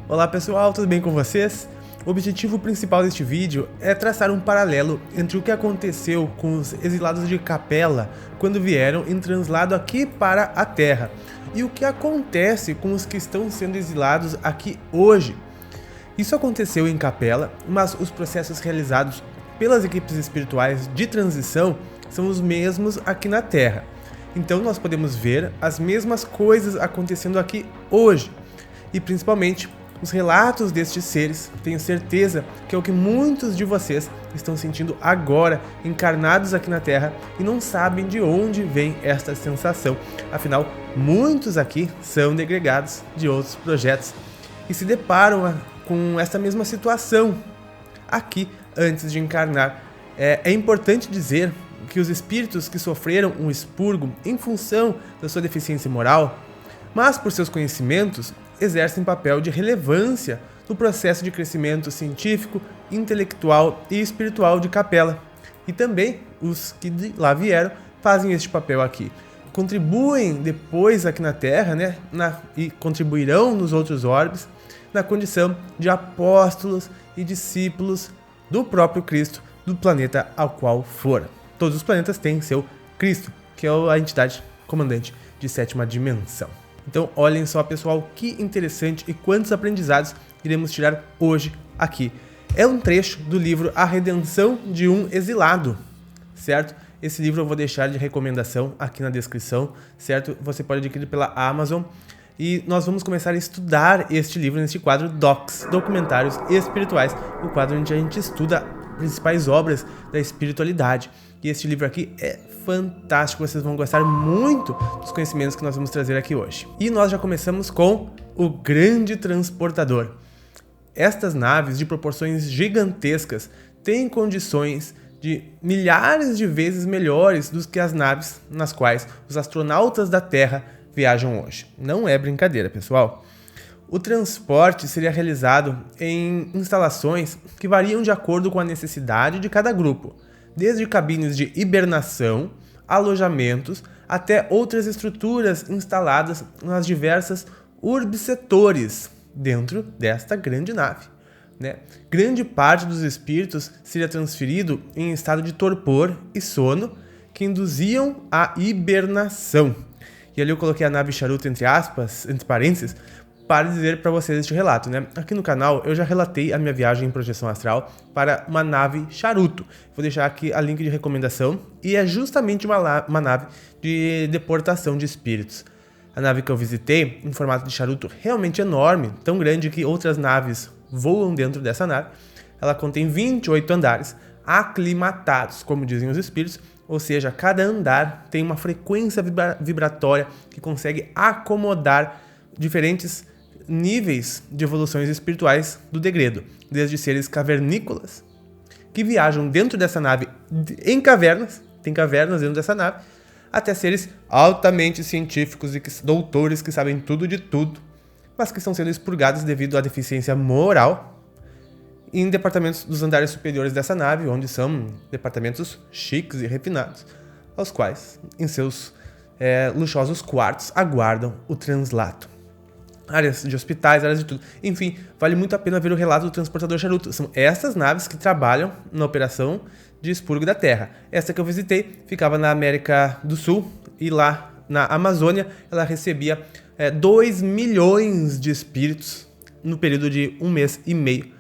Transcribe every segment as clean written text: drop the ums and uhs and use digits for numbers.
Olá pessoal, tudo bem com vocês? O objetivo principal deste vídeo é traçar um paralelo entre o que aconteceu com os exilados de Capela quando vieram em translado aqui para a Terra e o que acontece com os que estão sendo exilados aqui hoje. Isso aconteceu em Capela, mas os processos realizados pelas equipes espirituais de transição são os mesmos aqui na Terra. Então nós podemos ver as mesmas coisas acontecendo aqui hoje e principalmente os relatos destes seres. Tenho certeza que é o que muitos de vocês estão sentindo agora, encarnados aqui na Terra, e não sabem de onde vem esta sensação. Afinal, muitos aqui são degregados de outros projetos e se deparam com essa mesma situação aqui antes de encarnar. É importante dizer que os espíritos que sofreram um expurgo em função da sua deficiência moral, mas por seus conhecimentos, exercem papel de relevância no processo de crescimento científico, intelectual e espiritual de Capela. E também os que de lá vieram fazem este papel aqui. Contribuem depois aqui na Terra, e contribuirão nos outros orbes, na condição de apóstolos e discípulos do próprio Cristo, do planeta ao qual foram. Todos os planetas têm seu Cristo, que é a entidade comandante de sétima dimensão. Então, olhem só, pessoal, que interessante e quantos aprendizados iremos tirar hoje aqui. É um trecho do livro A Redenção de um Exilado, certo? Esse livro eu vou deixar de recomendação aqui na descrição, certo? Você pode adquirir pela Amazon. E nós vamos começar a estudar este livro neste quadro Docs, Documentários Espirituais, o quadro onde a gente estuda principais obras da espiritualidade. E este livro aqui é fantástico, vocês vão gostar muito dos conhecimentos que nós vamos trazer aqui hoje. E nós já começamos com o Grande Transportador. Estas naves de proporções gigantescas têm condições de milhares de vezes melhores do que as naves nas quais os astronautas da Terra viajam hoje. Não é brincadeira, pessoal. O transporte seria realizado em instalações que variam de acordo com a necessidade de cada grupo, desde cabines de hibernação, alojamentos, até outras estruturas instaladas nas diversas urbsetores dentro desta grande nave. Grande parte dos espíritos seria transferido em estado de torpor e sono que induziam a hibernação. E ali eu coloquei a nave charuto entre aspas, entre parênteses, para dizer para vocês este relato, Aqui no canal eu já relatei a minha viagem em projeção astral para uma nave charuto. Vou deixar aqui a link de recomendação e é justamente uma nave de deportação de espíritos. A nave que eu visitei, em formato de charuto realmente enorme, tão grande que outras naves voam dentro dessa nave. Ela contém 28 andares, aclimatados, como dizem os espíritos, ou seja, cada andar tem uma frequência vibratória que consegue acomodar diferentes níveis de evoluções espirituais do degredo, desde seres cavernícolas, que viajam dentro dessa nave em cavernas, tem cavernas dentro dessa nave, até seres altamente científicos e doutores que sabem tudo de tudo, mas que estão sendo expurgados devido à deficiência moral em departamentos dos andares superiores dessa nave, onde são departamentos chiques e refinados, aos quais, em seus luxuosos quartos, aguardam o translato. Áreas de hospitais, áreas de tudo. Enfim, vale muito a pena ver o relato do transportador charuto. São essas naves que trabalham na operação de expurgo da Terra. Essa que eu visitei ficava na América do Sul e lá na Amazônia ela recebia 2 milhões de espíritos no período de 1 mês e meio.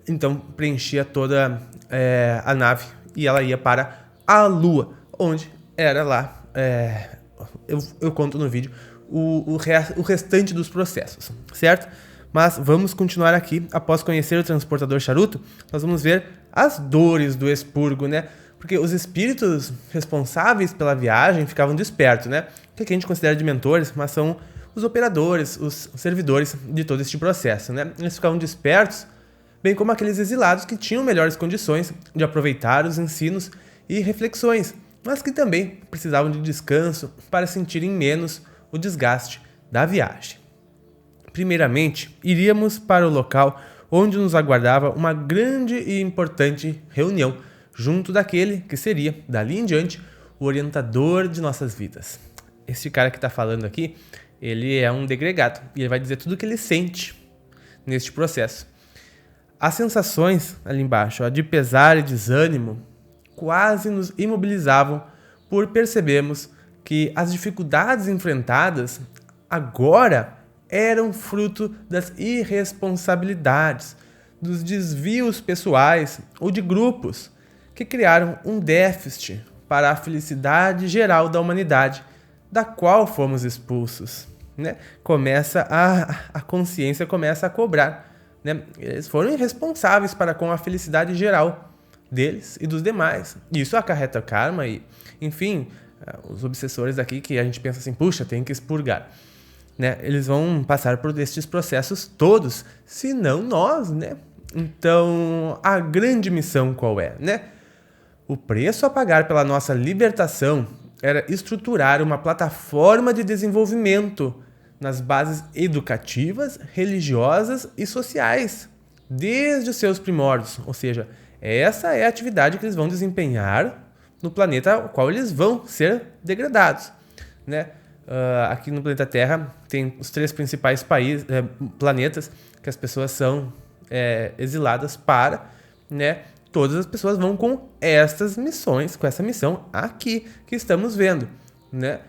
Então preenchia toda a nave e ela ia para a Lua, onde era lá, eu conto no vídeo, o restante dos processos, certo? Mas vamos continuar aqui. Após conhecer o transportador charuto, nós vamos ver as dores do expurgo, Porque os espíritos responsáveis pela viagem ficavam despertos, Que aqui a gente considera de mentores, mas são os operadores, os servidores de todo este processo, Eles ficavam despertos, bem como aqueles exilados que tinham melhores condições de aproveitar os ensinos e reflexões, mas que também precisavam de descanso para sentirem menos o desgaste da viagem. Primeiramente, iríamos para o local onde nos aguardava uma grande e importante reunião, junto daquele que seria, dali em diante, o orientador de nossas vidas. Este cara que está falando aqui, ele é um degregado, e ele vai dizer tudo o que ele sente neste processo. As sensações ali embaixo, de pesar e desânimo, quase nos imobilizavam por percebermos que as dificuldades enfrentadas agora eram fruto das irresponsabilidades, dos desvios pessoais ou de grupos que criaram um déficit para a felicidade geral da humanidade, da qual fomos expulsos. Né? A consciência começa a cobrar. Né? Eles foram irresponsáveis para com a felicidade geral deles e dos demais. Isso acarreta karma e, enfim, os obsessores daqui que a gente pensa assim, puxa, tem que expurgar. Né? Eles vão passar por estes processos todos, se não nós, né? Então, a grande missão qual é, né? O preço a pagar pela nossa libertação era estruturar uma plataforma de desenvolvimento nas bases educativas, religiosas e sociais, desde os seus primórdios. Ou seja, essa é a atividade que eles vão desempenhar no planeta ao qual eles vão ser degradados. Né? Aqui no planeta Terra tem os 3 principais planetas que as pessoas são exiladas para, né? Todas as pessoas vão com estas missões, com essa missão aqui que estamos vendo, né?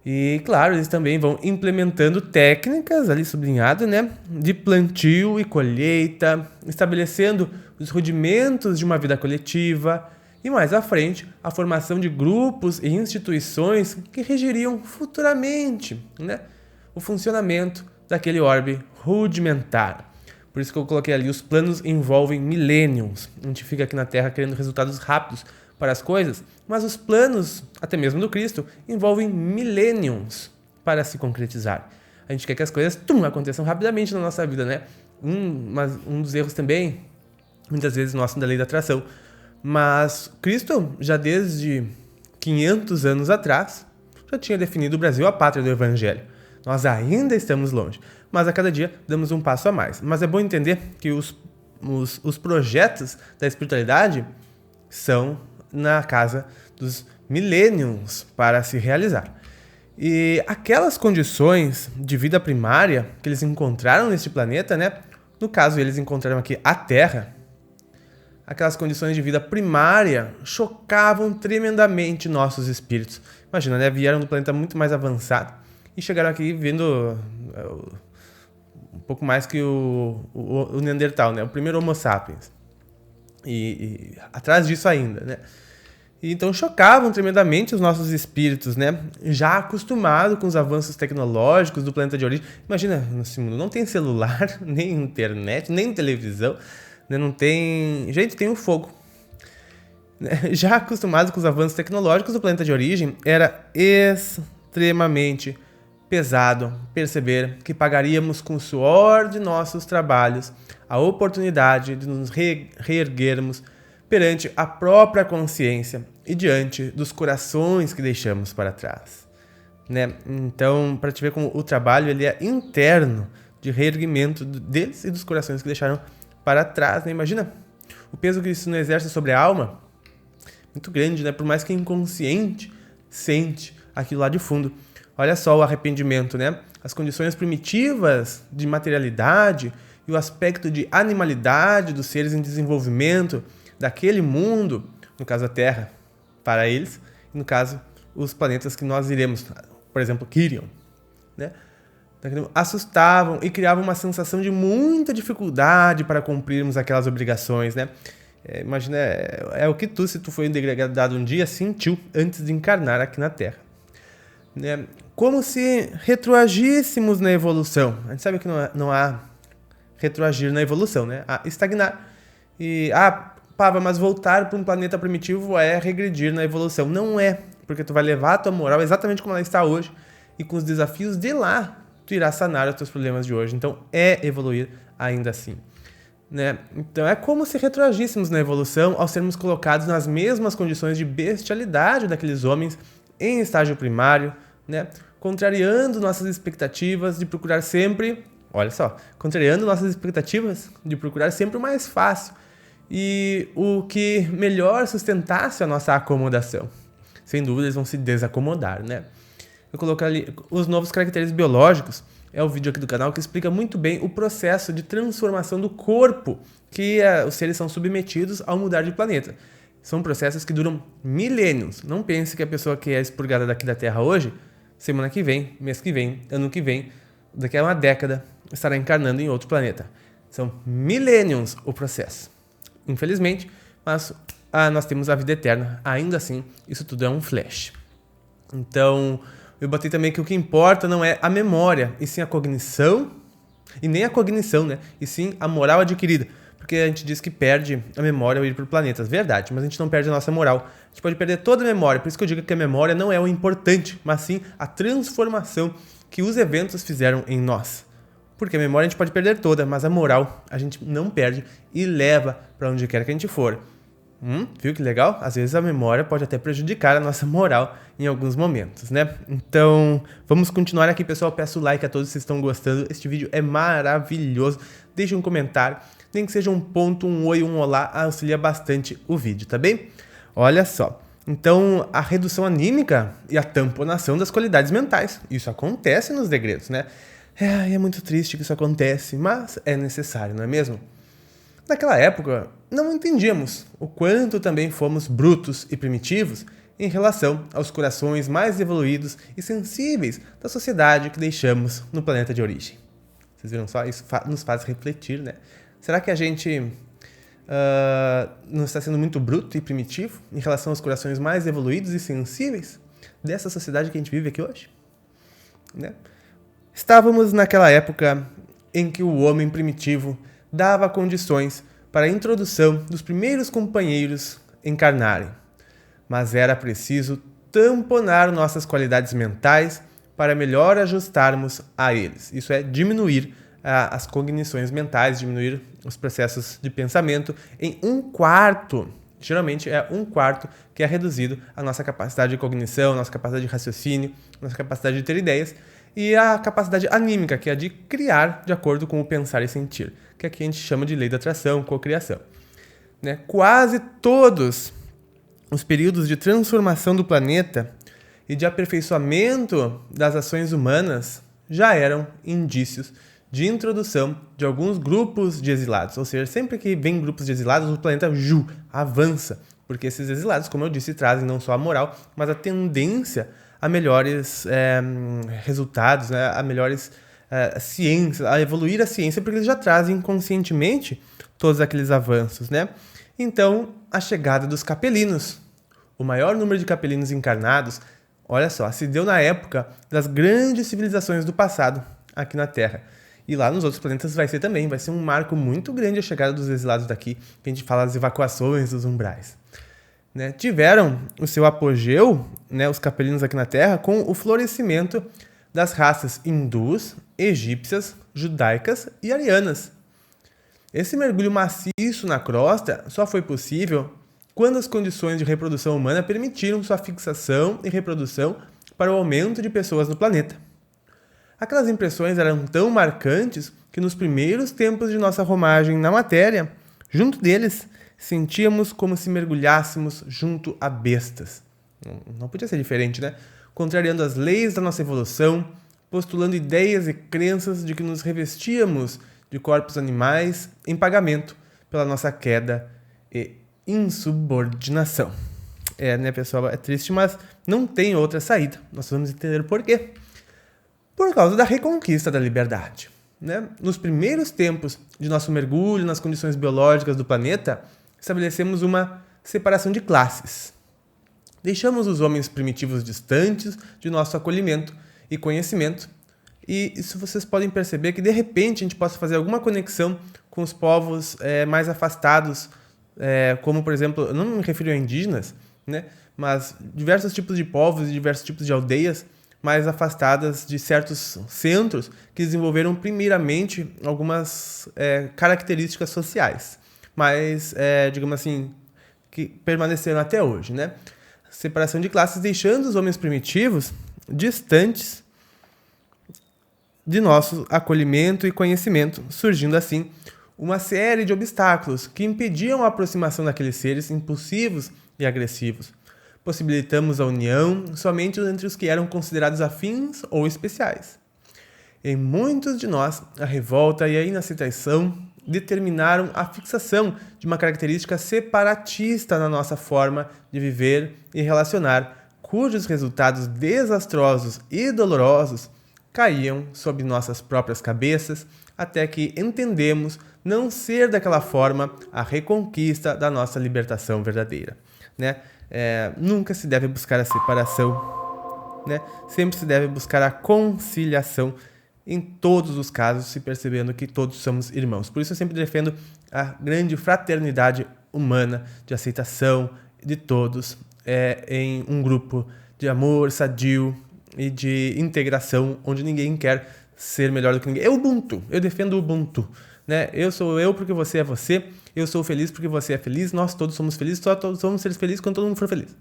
E, claro, eles também vão implementando técnicas, ali sublinhado, né? De plantio e colheita, estabelecendo os rudimentos de uma vida coletiva e, mais à frente, a formação de grupos e instituições que regeriam futuramente, né? O funcionamento daquele orbe rudimentar. Por isso que eu coloquei ali, os planos envolvem millenniums. A gente fica aqui na Terra querendo resultados rápidos para as coisas, mas os planos, até mesmo do Cristo, envolvem millenniums para se concretizar. A gente quer que as coisas aconteçam rapidamente na nossa vida, né? Um dos erros também, muitas vezes, nosso da lei da atração. Mas Cristo, já desde 500 anos atrás, já tinha definido o Brasil a pátria do Evangelho. Nós ainda estamos longe, mas a cada dia damos um passo a mais. Mas é bom entender que os projetos da espiritualidade são na casa dos millenniums para se realizar. E aquelas condições de vida primária que eles encontraram neste planeta, né? No caso, eles encontraram aqui a Terra. Aquelas condições de vida primária chocavam tremendamente nossos espíritos. Imagina, né? Vieram do planeta muito mais avançado e chegaram aqui vendo um pouco mais que o Neandertal, né? O primeiro Homo sapiens. E atrás disso ainda, né? E então chocavam tremendamente os nossos espíritos, né? Já acostumados com os avanços tecnológicos do planeta de origem. Imagina, nesse mundo não tem celular, nem internet, nem televisão, né? Não tem... Gente, tem o fogo. Já acostumados com os avanços tecnológicos do planeta de origem, era extremamente pesado perceber que pagaríamos com o suor de nossos trabalhos a oportunidade de nos reerguermos perante a própria consciência e diante dos corações que deixamos para trás. Né? Então, para te ver como o trabalho ele é interno de reerguimento deles e dos corações que deixaram para trás. Né? Imagina o peso que isso não exerce sobre a alma, muito grande, né? Por mais que inconsciente sente aquilo lá de fundo. Olha só o arrependimento, né? As condições primitivas de materialidade e o aspecto de animalidade dos seres em desenvolvimento daquele mundo, no caso a Terra, para eles, e no caso os planetas que nós iremos, por exemplo, Quirion, né? Assustavam e criavam uma sensação de muita dificuldade para cumprirmos aquelas obrigações, né? Imagina, é o que tu, se tu foi degradado um dia, sentiu antes de encarnar aqui na Terra. Né? Como se retroagíssemos na evolução. A gente sabe que não há retroagir na evolução, né? Há estagnar. E, Pava, mas voltar para um planeta primitivo é regredir na evolução. Não é, porque tu vai levar a tua moral exatamente como ela está hoje e com os desafios de lá, tu irás sanar os teus problemas de hoje. Então, é evoluir ainda assim. Né? Então, é como se retroagíssemos na evolução ao sermos colocados nas mesmas condições de bestialidade daqueles homens em estágio primário, né? Contrariando nossas expectativas de procurar sempre, olha só, contrariando nossas expectativas de procurar sempre o mais fácil e o que melhor sustentasse a nossa acomodação. Sem dúvida, eles vão se desacomodar, né? Eu coloquei ali os novos caracteres biológicos é o vídeo aqui do canal que explica muito bem o processo de transformação do corpo que os seres são submetidos ao mudar de planeta. São processos que duram milênios. Não pense que a pessoa que é expurgada daqui da Terra hoje, semana que vem, mês que vem, ano que vem, daqui a uma década, estará encarnando em outro planeta. São milênios o processo. Infelizmente, mas nós temos a vida eterna. Ainda assim, isso tudo é um flash. Então, eu botei também que o que importa não é a memória, e sim a cognição, e nem a cognição, né? E sim a moral adquirida. Porque a gente diz que perde a memória ao ir para o planeta. Verdade, mas a gente não perde a nossa moral. A gente pode perder toda a memória. Por isso que eu digo que a memória não é o importante, mas sim a transformação que os eventos fizeram em nós. Porque a memória a gente pode perder toda, mas a moral a gente não perde e leva para onde quer que a gente for. Viu que legal? Às vezes a memória pode até prejudicar a nossa moral em alguns momentos, né? Então, vamos continuar aqui, pessoal. Peço like a todos que estão gostando. Este vídeo é maravilhoso. Deixe um comentário, nem que seja um ponto, um oi, um olá, auxilia bastante o vídeo, tá bem? Olha só. Então, a redução anímica e a tamponação das qualidades mentais. Isso acontece nos degredos, né? É muito triste que isso acontece, mas é necessário, não é mesmo? Naquela época, não entendíamos o quanto também fomos brutos e primitivos em relação aos corações mais evoluídos e sensíveis da sociedade que deixamos no planeta de origem. Vocês viram só? Isso nos faz refletir, né? Será que a gente não está sendo muito bruto e primitivo em relação aos corações mais evoluídos e sensíveis dessa sociedade que a gente vive aqui hoje? Né? Estávamos naquela época em que o homem primitivo dava condições para a introdução dos primeiros companheiros encarnarem, mas era preciso tamponar nossas qualidades mentais para melhor ajustarmos a eles. Isso é diminuir as cognições mentais, diminuir os processos de pensamento em 1/4. Geralmente é 1/4 que é reduzido a nossa capacidade de cognição, nossa capacidade de raciocínio, nossa capacidade de ter ideias, e a capacidade anímica, que é a de criar de acordo com o pensar e sentir, que aqui a gente chama de lei da atração, cocriação. Né? Quase todos os períodos de transformação do planeta e de aperfeiçoamento das ações humanas já eram indícios de introdução de alguns grupos de exilados. Ou seja, sempre que vem grupos de exilados, o planeta avança, porque esses exilados, como eu disse, trazem não só a moral, mas a tendência a melhores resultados, né? A melhores ciências, a evoluir a ciência, porque eles já trazem conscientemente todos aqueles avanços, né? Então, a chegada dos capelinos, o maior número de capelinos encarnados, olha só, se deu na época das grandes civilizações do passado aqui na Terra. E lá nos outros planetas vai ser também, vai ser um marco muito grande a chegada dos exilados daqui, que a gente fala das evacuações dos umbrais. Né, tiveram o seu apogeu, né, os capelinos aqui na Terra, com o florescimento das raças hindus, egípcias, judaicas e arianas. Esse mergulho maciço na crosta só foi possível quando as condições de reprodução humana permitiram sua fixação e reprodução para o aumento de pessoas no planeta. Aquelas impressões eram tão marcantes que nos primeiros tempos de nossa romagem na matéria, junto deles, sentíamos como se mergulhássemos junto a bestas. Não podia ser diferente, né? Contrariando as leis da nossa evolução, postulando ideias e crenças de que nos revestíamos de corpos animais em pagamento pela nossa queda e insubordinação. Né, pessoal? É triste, mas não tem outra saída. Nós vamos entender por quê. Por causa da reconquista da liberdade. Né? Nos primeiros tempos de nosso mergulho nas condições biológicas do planeta, estabelecemos uma separação de classes. Deixamos os homens primitivos distantes de nosso acolhimento e conhecimento, e isso vocês podem perceber que de repente a gente possa fazer alguma conexão com os povos mais afastados, como por exemplo, eu não me refiro a indígenas, né, mas diversos tipos de povos e diversos tipos de aldeias mais afastadas de certos centros que desenvolveram primeiramente algumas características sociais, mas, digamos assim, que permaneceram até hoje, né? Separação de classes, deixando os homens primitivos distantes de nosso acolhimento e conhecimento, surgindo assim uma série de obstáculos que impediam a aproximação daqueles seres impulsivos e agressivos. Possibilitamos a união somente entre os que eram considerados afins ou especiais. Em muitos de nós, a revolta e a inaceitação determinaram a fixação de uma característica separatista na nossa forma de viver e relacionar, cujos resultados desastrosos e dolorosos caíam sob nossas próprias cabeças, até que entendemos não ser daquela forma a reconquista da nossa libertação verdadeira, né? Nunca se deve buscar a separação, né? Sempre se deve buscar a conciliação em todos os casos, se percebendo que todos somos irmãos. Por isso eu sempre defendo a grande fraternidade humana de aceitação de todos em um grupo de amor sadio e de integração, onde ninguém quer ser melhor do que ninguém. É Ubuntu, eu defendo o Ubuntu, né? Eu sou eu porque você é você, eu sou feliz porque você é feliz, nós todos somos felizes, todos vamos ser felizes quando todo mundo for feliz.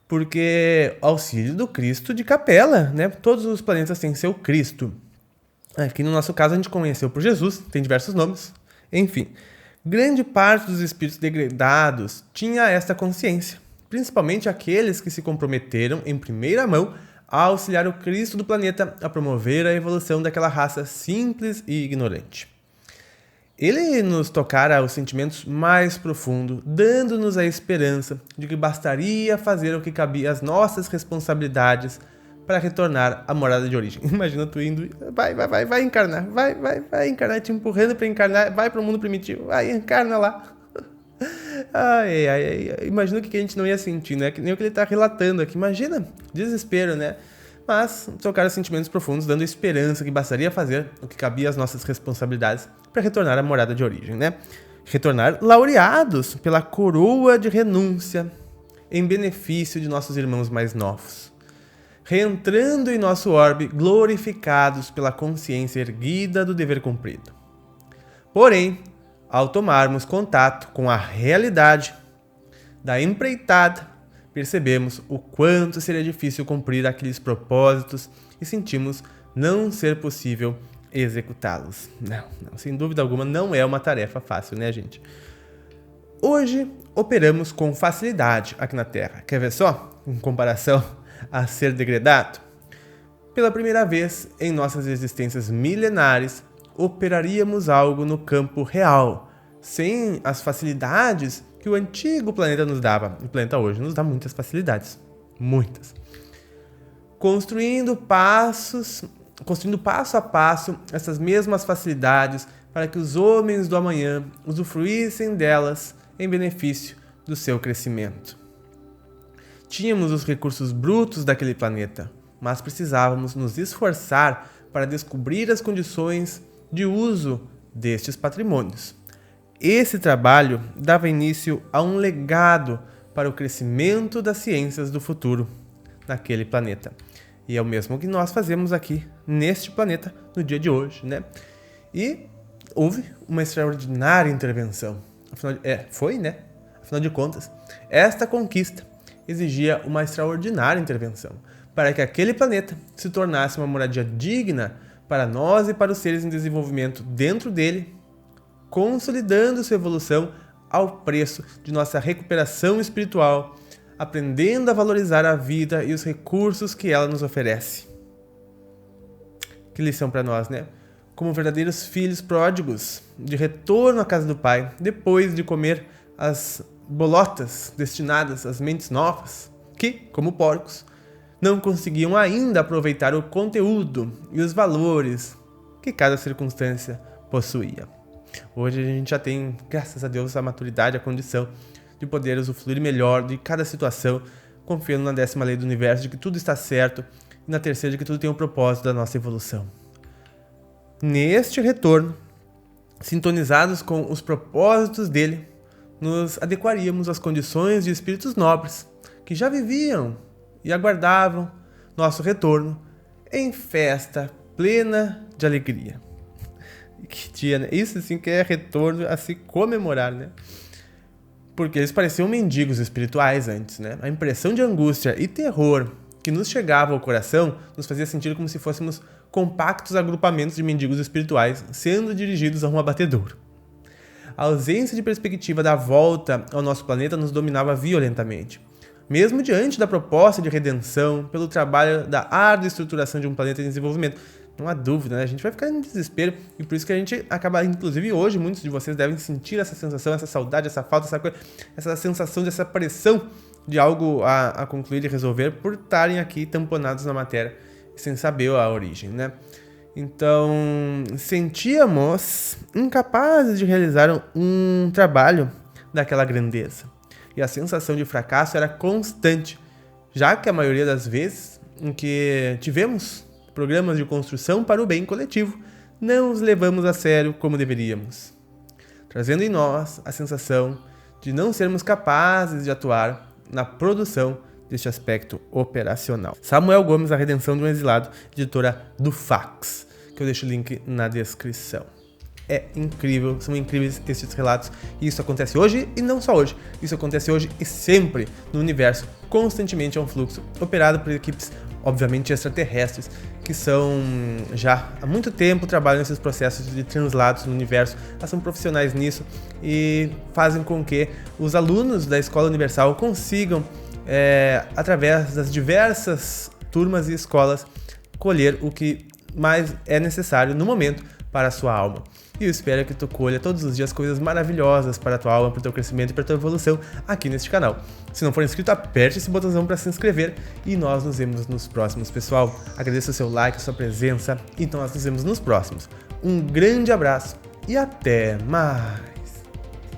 Porque auxílio do Cristo de capela, né? Todos os planetas têm seu Cristo. Aqui no nosso caso a gente conheceu por Jesus, tem diversos nomes, enfim. Grande parte dos espíritos degradados tinha esta consciência, principalmente aqueles que se comprometeram em primeira mão a auxiliar o Cristo do planeta a promover a evolução daquela raça simples e ignorante. Ele nos tocara os sentimentos mais profundos, dando-nos a esperança de que bastaria fazer o que cabia às nossas responsabilidades para retornar à morada de origem. Imagina tu indo, vai encarnar, vai encarnar, te empurrando para encarnar, vai para o mundo primitivo, vai, encarna lá. Imagina o que a gente não ia sentir, né? Que nem o que ele está relatando aqui. Imagina, desespero, né? Mas tocaram sentimentos profundos, dando esperança que bastaria fazer o que cabia às nossas responsabilidades para retornar à morada de origem, né? Retornar laureados pela coroa de renúncia em benefício de nossos irmãos mais novos. Reentrando em nosso orbe, glorificados pela consciência erguida do dever cumprido. Porém, ao tomarmos contato com a realidade da empreitada, percebemos o quanto seria difícil cumprir aqueles propósitos e sentimos não ser possível executá-los. Não, sem dúvida alguma, não é uma tarefa fácil, né, gente? Hoje, operamos com facilidade aqui na Terra. Quer ver só? Em comparação a ser degradado? Pela primeira vez em nossas existências milenares, operaríamos algo no campo real, sem as facilidades que o antigo planeta nos dava. O planeta hoje nos dá muitas facilidades. Muitas. Construindo passo a passo essas mesmas facilidades para que os homens do amanhã usufruíssem delas em benefício do seu crescimento. Tínhamos os recursos brutos daquele planeta, mas precisávamos nos esforçar para descobrir as condições de uso destes patrimônios. Esse trabalho dava início a um legado para o crescimento das ciências do futuro naquele planeta. E é o mesmo que nós fazemos aqui neste planeta no dia de hoje, né? E houve uma extraordinária intervenção. Afinal de contas, esta conquista exigia uma extraordinária intervenção para que aquele planeta se tornasse uma moradia digna para nós e para os seres em desenvolvimento dentro dele, consolidando sua evolução ao preço de nossa recuperação espiritual, aprendendo a valorizar a vida e os recursos que ela nos oferece. Que lição para nós, né? Como verdadeiros filhos pródigos, de retorno à casa do Pai, depois de comer as bolotas destinadas às mentes novas, que, como porcos, não conseguiam ainda aproveitar o conteúdo e os valores que cada circunstância possuía. Hoje a gente já tem, graças a Deus, a maturidade, a condição de poder usufruir melhor de cada situação, confiando na 10ª lei do universo de que tudo está certo e na 3ª de que tudo tem um propósito da nossa evolução. Neste retorno, sintonizados com os propósitos dele, nos adequaríamos às condições de espíritos nobres que já viviam e aguardavam nosso retorno em festa plena de alegria. Que dia, né? Isso sim que é retorno a se comemorar, né? Porque eles pareciam mendigos espirituais antes, né? A impressão de angústia e terror que nos chegava ao coração nos fazia sentir como se fôssemos compactos agrupamentos de mendigos espirituais sendo dirigidos a um abatedouro. A ausência de perspectiva da volta ao nosso planeta nos dominava violentamente. mesmo diante da proposta de redenção, pelo trabalho da árdua estruturação de um planeta em desenvolvimento. Não há dúvida, né? A gente vai ficar em desespero e por isso que a gente acaba, inclusive hoje, muitos de vocês devem sentir essa sensação, essa saudade, essa falta, essa sensação dessa pressão de algo a concluir e resolver por estarem aqui tamponados na matéria sem saber a origem, né? Então, sentíamos incapazes de realizar um trabalho daquela grandeza. E a sensação de fracasso era constante, já que a maioria das vezes em que tivemos programas de construção para o bem coletivo, não os levamos a sério como deveríamos, trazendo em nós a sensação de não sermos capazes de atuar na produção deste aspecto operacional. Samuel Gomes, A Redenção de um Exilado, editora do Fax, que eu deixo o link na descrição. É incrível, são incríveis esses relatos, e isso acontece hoje e não só hoje, isso acontece hoje e sempre no universo, constantemente é um fluxo operado por equipes obviamente extraterrestres, que são já há muito tempo trabalham nesses processos de translados no universo, elas são profissionais nisso e fazem com que os alunos da Escola Universal consigam, através das diversas turmas e escolas, colher o que mais é necessário no momento para a sua alma. E eu espero que tu colha todos os dias coisas maravilhosas para a tua alma, para o teu crescimento e para a tua evolução aqui neste canal. Se não for inscrito, aperte esse botãozão para se inscrever e nós nos vemos nos próximos, pessoal. Agradeço o seu like, a sua presença e nós nos vemos nos próximos. Um grande abraço e até mais!